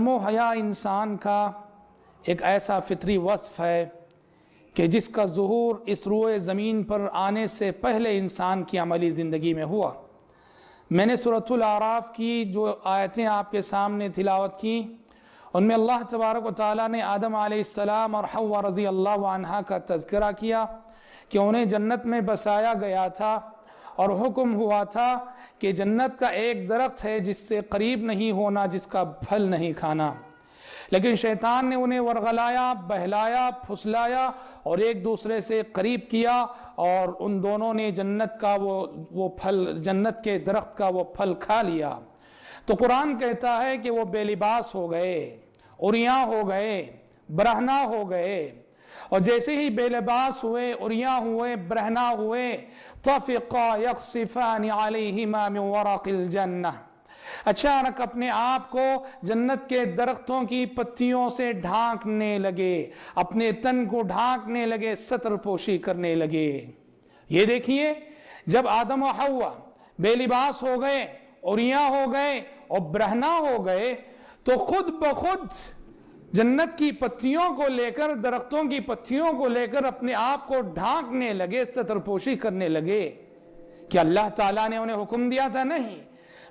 शर्म हया इंसान का एक ऐसा फितरी वस्फ है कि जिसका ज़ुहूर इस रुए ज़मीन पर आने से पहले इंसान की अमली ज़िंदगी में हुआ। मैंने सूरतुल आराफ की जो आयतें आपके सामने तिलावत की, उनमें अल्लाह तबारक व तआला ने आदम अलैहिस्सलाम और हव्वा रज़ी अल्लाह अन्हा का तज़किरा किया कि उन्हें जन्नत में बसाया गया था और हुक्म हुआ था कि जन्नत का एक दरख्त है जिससे करीब नहीं होना, जिसका फल नहीं खाना। लेकिन शैतान ने उन्हें वरगलाया, बहलाया, फुसलाया और एक दूसरे से करीब किया और उन दोनों ने जन्नत का वो फल, जन्नत के दरख्त का वो फल खा लिया। तो कुरान कहता है कि वो बेलिबास हो गए, उरियां हो गए, बरहना हो गए। और जैसे ही बेलिबास हुए, उरियां हुए, बरहना हुए, तफ़िक़ा यक़सिफ़ान अलैहिमा मिन वरक़िल जन्नह, अचानक अपने आप को जन्नत के दरख्तों की पत्तियों से ढांकने लगे, अपने तन को ढांकने लगे, सतर पोशी करने लगे। ये देखिए, जब आदम और हव्वा बेलिबास हो गए, उरियां हो गए और बरहना हो गए, तो खुद ब खुद जन्नत की पत्तियों को लेकर, दरख्तों की पत्तियों को लेकर अपने आप को ढांकने लगे, सतरपोशी करने लगे। क्या अल्लाह ताला ने उन्हें हुक्म दिया था? नहीं,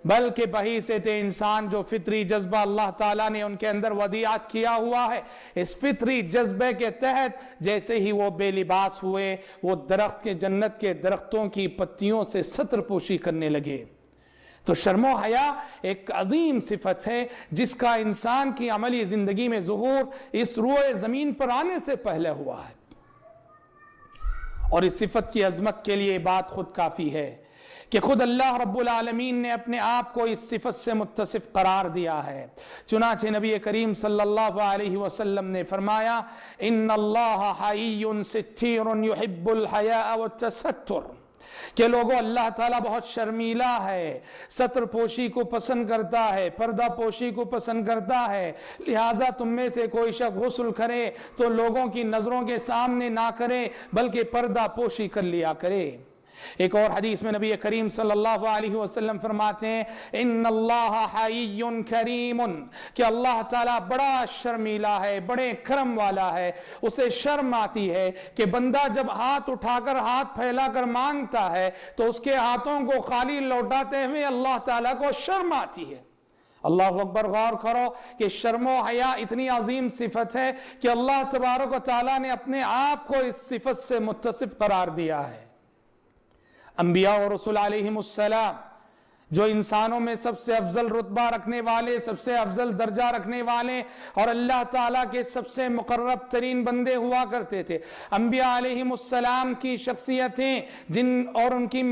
बल्कि बहीसत इंसान जो फितरी जज्बा अल्लाह ताला ने उनके अंदर वदियात किया हुआ है, इस फितरी जज्बे के तहत जैसे ही वो बेलिबास हुए, वो दरख्त के, जन्नत के दरख्तों की पत्तियों से सतरपोशी करने लगे। तो शर्मो हया एक अजीम सिफत है जिसका इंसान की अमली जिंदगी में ज़ुहूर इस रुए ज़मीन पर आने से पहले हुआ है। और इस सिफत की अजमत के लिए बात खुद काफ़ी है कि खुद अल्लाह रब्बुल आलमीन ने अपने आप को इस सिफत से मुत्तसिफ करार दिया है। चुनाचे नबी करीम सल्लल्लाहु अलैहि वसल्लम ने फरमाया, इन्नल्लाह हय्युन सित्तीरुन युहिब्बुल हया व तसत्तुर, कि लोगों, अल्लाह ताला बहुत शर्मीला है, सत्र पोशी को पसंद करता है, पर्दा पोशी को पसंद करता है। लिहाजा तुम में से कोई शख्स गुस्ल करे तो लोगों की नजरों के सामने ना करे, बल्कि पर्दा पोशी कर लिया करे। एक और हदीस में नबी करीम सल्लल्लाहु अलैहि वसल्लम फरमाते हैं, इन्नल्लाह हय्युन करीमुन, कि अल्लाह ताला बड़ा शर्मीला है, बड़े करम वाला है। उसे शर्म आती है कि बंदा जब हाथ उठाकर, हाथ फैलाकर मांगता है तो उसके हाथों को खाली लौटाते हुए अल्लाह ताला को शर्म आती है। अल्लाह अकबर। गौर करो कि शर्मो हया इतनी अजीम सिफत है कि अल्लाह तबारक व तआला ने अपने आप को इस सिफत से मुत्तसिफ करार दिया है। अंबिया और रसूल अलैहिमुस्सलाम, जो इंसानों में सबसे अफजल रुतबा रखने वाले, सबसे अफजल दर्जा रखने वाले और अल्लाह ताला के सबसे मुकर्रब तरीन बंदे हुआ करते थे, अंबिया अलैहिमुस्सलाम की शख्सियतें जिन और उनकी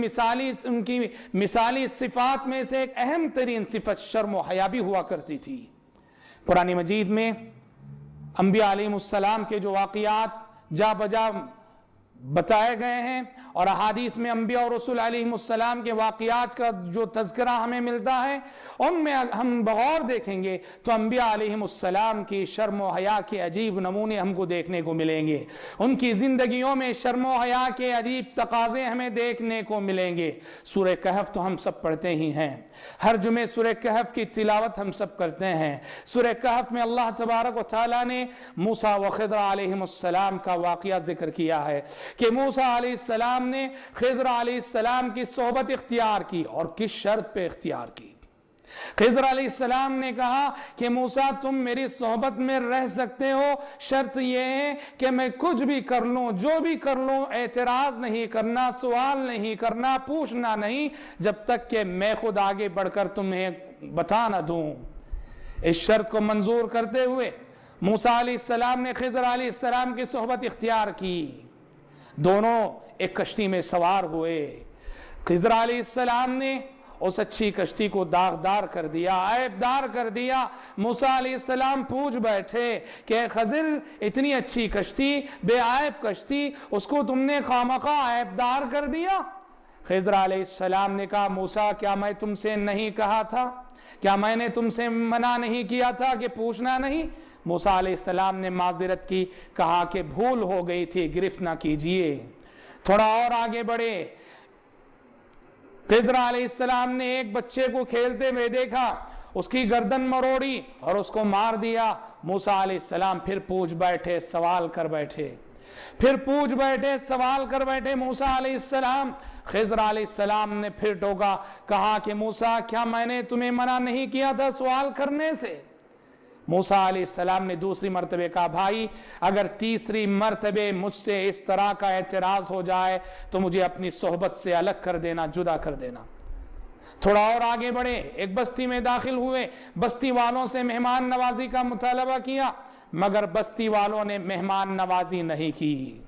मिसाली सिफात में से एक अहम तरीन सिफत शर्म व हया भी हुआ करती थी। कुरान मजीद में अंबिया अलैहिमुस्सलाम के जो वाक़ियात जा बजा बताए गए हैं और अहादीस में अंबिया और रसूल अलैहिमुस्सलाम के वाक़ियात का जो तज़किरा हमें मिलता है, उनमें हम बगौर देखेंगे तो अंबिया अलैहिमुस्सलाम की शर्म व हया के अजीब नमूने हमको देखने को मिलेंगे। उनकी ज़िंदगियों में शर्म व हया के अजीब तकाज़े हमें देखने को मिलेंगे। सूरह कहफ तो हम सब पढ़ते ही हैं, हर जुमे सूरह कहफ की तिलावत हम सब करते हैं। सूरह कहफ में अल्लाह तबारक व तआला ने मूसा व खिज़र अलैहिमुस्सलाम का वाक़िया ज़िक्र किया है कि मूसा अलैहिस्सलाम ने खिज़र अलैहिस्सलाम की सोहबत इख्तियार की और किस शर्त पे इख्तियार की। खिज़र अलैहिस्सलाम ने कहा कि मूसा, तुम मेरी सोहबत में रह सकते हो, शर्त यह है कि मैं कुछ भी कर लूं, जो भी कर लूं, एतराज नहीं करना, सवाल नहीं करना, पूछना नहीं, जब तक कि मैं खुद आगे बढ़कर तुम्हें बता न दूं। इस शर्त को मंजूर करते हुए मूसा अलैहिस्सलाम ने खिज़र अलैहिस्सलाम की सोहबत इख्तियार की। दोनों एक कश्ती में सवार हुए। खिज़र अलैहिस्सलाम ने उस अच्छी कश्ती को दागदार कर दिया, ऐबदार कर दिया। मूसा अलैहिस्सलाम पूछ बैठे कि खिज़र, इतनी अच्छी कश्ती, बेआब कश्ती, उसको तुमने खामखा ऐबदार कर दिया। खिज़र अलैहिस्सलाम ने कहा, मूसा, क्या मैं तुमसे नहीं कहा था? क्या मैंने तुमसे मना नहीं किया था कि पूछना नहीं? मूसा अलैहिस्सलाम ने माज़रत की, कहा कि भूल हो गई थी, गिरफ्त ना कीजिए। थोड़ा और आगे बढ़े, खिज़र अलैहिस्सलाम ने एक बच्चे को खेलते हुए देखा, उसकी गर्दन मरोड़ी और उसको मार दिया। मूसा अलैहिस्सलाम फिर पूछ बैठे, सवाल कर बैठे, फिर पूछ बैठे, सवाल कर बैठे मूसा अलैहिस्सलाम। खिज़र अलैहिस्सलाम ने फिर टोका, कहा कि मूसा क्या मैंने तुम्हें मना नहीं किया था सवाल करने से? मूसा अलैहिस्सलाम ने दूसरी मर्तबे कहा, भाई अगर तीसरी मर्तबे मुझसे इस तरह का एतराज़ हो जाए तो मुझे अपनी सोहबत से अलग कर देना, जुदा कर देना। थोड़ा और आगे बढ़े, एक बस्ती में दाखिल हुए, बस्ती वालों से मेहमान नवाजी का मुतालबा किया, मगर बस्ती वालों ने मेहमान नवाजी नहीं की।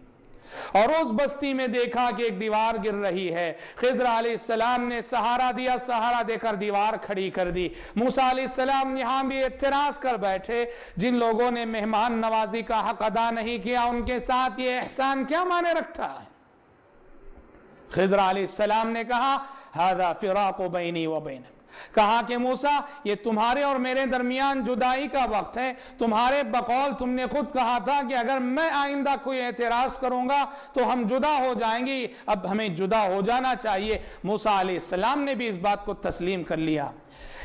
और उस बस्ती में देखा कि एक दीवार गिर रही है। खिज़र अलैहिस्सलाम ने सहारा दिया, सहारा देकर दीवार खड़ी कर दी। मूसा अलैहिस्सलाम यहां भी एतराज कर बैठे, जिन लोगों ने मेहमान नवाजी का हक अदा नहीं किया उनके साथ ये एहसान क्या माने रखता है? खिज़र अलैहिस्सलाम ने कहा, हादा फिराक़ु बैनी व बैनक, कहा कि मूसा ये तुम्हारे और मेरे दरमियान जुदाई का वक्त है। तुम्हारे बकौल तुमने खुद कहा था कि अगर मैं आइंदा कोई एतराज करूंगा तो हम जुदा हो जाएंगे, अब हमें जुदा हो जाना चाहिए। मूसा अलैहिस्सलाम ने भी इस बात को तस्लीम कर लिया।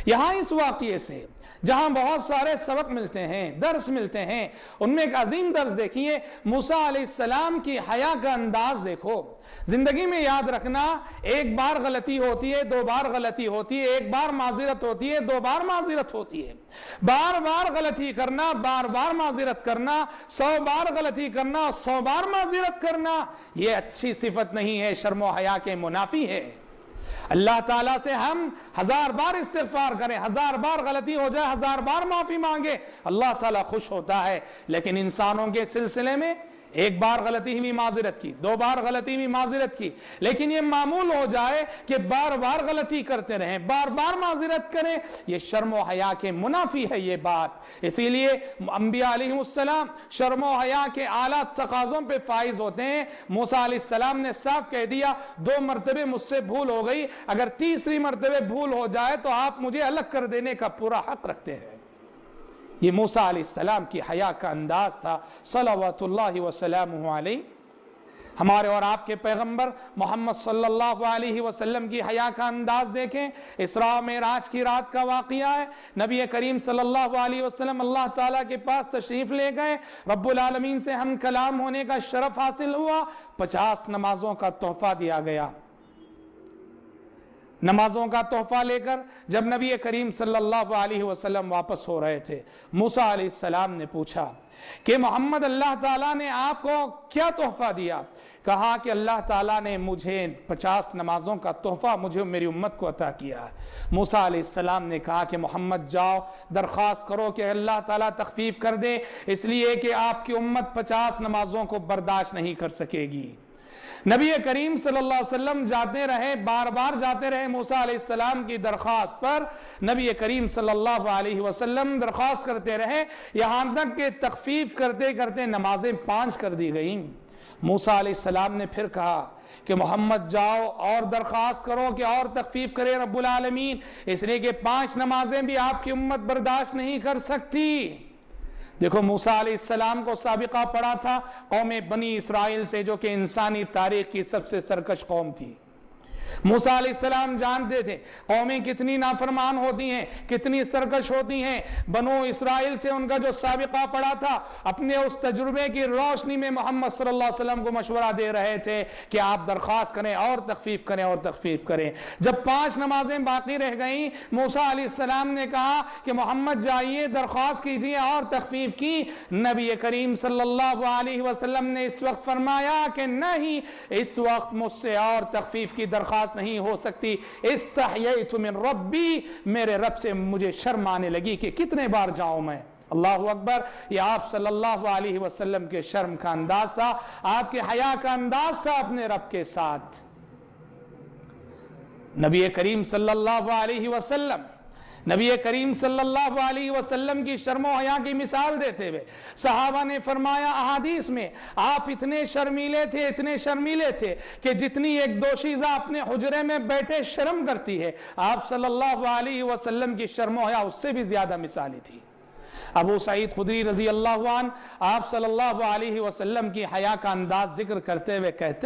यहां इस वाक़ये से जहां बहुत सारे सबक मिलते हैं, दर्स मिलते हैं, उनमें एक अजीम दर्स देखिए, मूसा अलैहिस्सलाम की हया का अंदाज देखो। जिंदगी में याद रखना, एक बार गलती होती है, दो बार गलती होती है, एक बार माजिरत होती है, दो बार माजिरत होती है। बार बार गलती करना, बार बार माजिरत करना, 100 बार गलती करना, 100 बार माजिरत करना, यह अच्छी सिफत नहीं है, शर्म हया के मुनाफी है। अल्लाह ताला से हम 1000 बार इस्तिग़फ़ार करें, 1000 बार गलती हो जाए, 1000 बार माफी मांगे, अल्लाह ताला खुश होता है। लेकिन इंसानों के सिलसिले में एक बार गलती हुई माजिरत की, 2 बार गलती हुई माजिरत की, लेकिन ये मामूल हो जाए कि बार बार गलती करते रहें, बार बार माजिरत करें, ये शर्म व हया के मुनाफी है ये बात। इसीलिए अंबिया अलैहिमुस्सलाम शर्म व हया के आला तकाज़ों पे फाइज होते हैं। मूसा अलैहिस्सलाम ने साफ कह दिया, 2 मरतबे मुझसे भूल हो गई, अगर तीसरी मरतबे भूल हो जाए तो आप मुझे अलग कर देने का पूरा हक रखते हैं। ये मूसा अलैहिस्सलाम की हया का अंदाज था, सल्लल्लाहु वसल्लम अलैहि। हमारे और आपके पैगंबर मोहम्मद सल्लल्लाहु अलैहि वसल्लम की हया का अंदाज देखें। इसरा मेराज की रात का वाक़िया है। नबी करीम सल्लल्लाहु अलैहि वसल्लम अल्लाह ताला के पास तशरीफ ले गए, रब्बुल आलमीन से हम कलाम होने का शरफ हासिल हुआ, 50 नमाजों का तोहफा दिया गया। नमाजों का तोहफा लेकर जब नबी करीम सल्लल्लाहु अलैहि वसल्लम वापस हो रहे थे, मूसा अलैहिस्सलाम ने पूछा कि मोहम्मद अल्लाह ताला ने आपको क्या तोहफा दिया? कहा कि अल्लाह ताला ने मुझे 50 नमाजों का तोहफा मुझे मेरी उम्मत को अता किया है। मूसा अलैहिस्सलाम ने कहा कि मोहम्मद जाओ दरख्वास्त करो कि अल्लाह ताला तखफीफ कर दे, इसलिए कि आपकी उम्मत 50 नमाजों को बर्दाश्त नहीं कर सकेगी। नबी करीम सल्लल्लाहु अलैहि वसल्लम जाते रहे, बार बार जाते रहे मूसा अलैहिस्सलाम की दरख्वास्त पर। नबी करीम सल्लल्लाहु अलैहि वसल्लम दरख्वास्त करते रहे, यहां तक कि तखफीफ करते करते नमाजें 5 कर दी गई। मूसा अलैहिस्सलाम ने फिर कहा कि मोहम्मद जाओ और दरख्वास्त करो कि और तखफीफ करे रब्बुल आलमीन, इसलिए कि 5 नमाजें भी आपकी उम्मत बर्दाश्त नहीं कर सकती। देखो मूसा अलैहिस्सलाम को साबिका पड़ा था कौम बनी इसराइल से, जो कि इंसानी तारीख की सबसे सरकश कौम थी। मूसा अलैहिस्सलाम जानते थे कौमें कितनी नाफरमान होती हैं, कितनी सरकश होती हैं। बनो इसराइल से उनका जो साबिका पड़ा था, अपने उस तजुर्बे की रोशनी में मोहम्मद सल्लल्लाहु अलैहि वसल्लम को मशवरा दे रहे थे कि आप दरख्वास्त करें और तखफीफ करें और तखफीफ करें। जब 5 नमाजें बाकी रह गई, मूसा अलैहिस्सलाम ने कहा कि मोहम्मद जाइए दरख्वास्त कीजिए और तखफीफ की। नबी करीम सल्लल्लाहु अलैहि वसल्लम ने इस वक्त फरमाया कि नहीं, इस वक्त मुझसे और तखफीफ की दरख्वास्त नहीं हो सकती। इस्तहयैतु मिन रब्बी, मेरे रब से मुझे शर्म आने लगी कि कितने बार जाऊं मैं। अल्लाहु अकबर। ये आप सल्लल्लाहु अलैहि वसल्लम के शर्म का अंदाज था, आपके हया का अंदाज था अपने रब के साथ। नबी करीम सल्लल्लाहु अलैहि वसल्लम नबी करीम सल्लल्लाहु अलैहि वसल्लम की शर्म और हया की मिसाल देते हुए सहाबा ने फरमाया, अहादीस में आप इतने शर्मीले थे, इतने शर्मीले थे कि जितनी एक दोशीज़ा अपने हुजरे में बैठे शर्म करती है, आप सल्लल्लाहु अलैहि वसल्लम की शर्म और हया उससे भी ज्यादा मिसाली थी। अबू सईद खुदरी रजी अल्लाह अन्हु आप सल्लल्लाहु अलैहि वसल्लम की हया का अंदाज जिक्र करते हुए कहते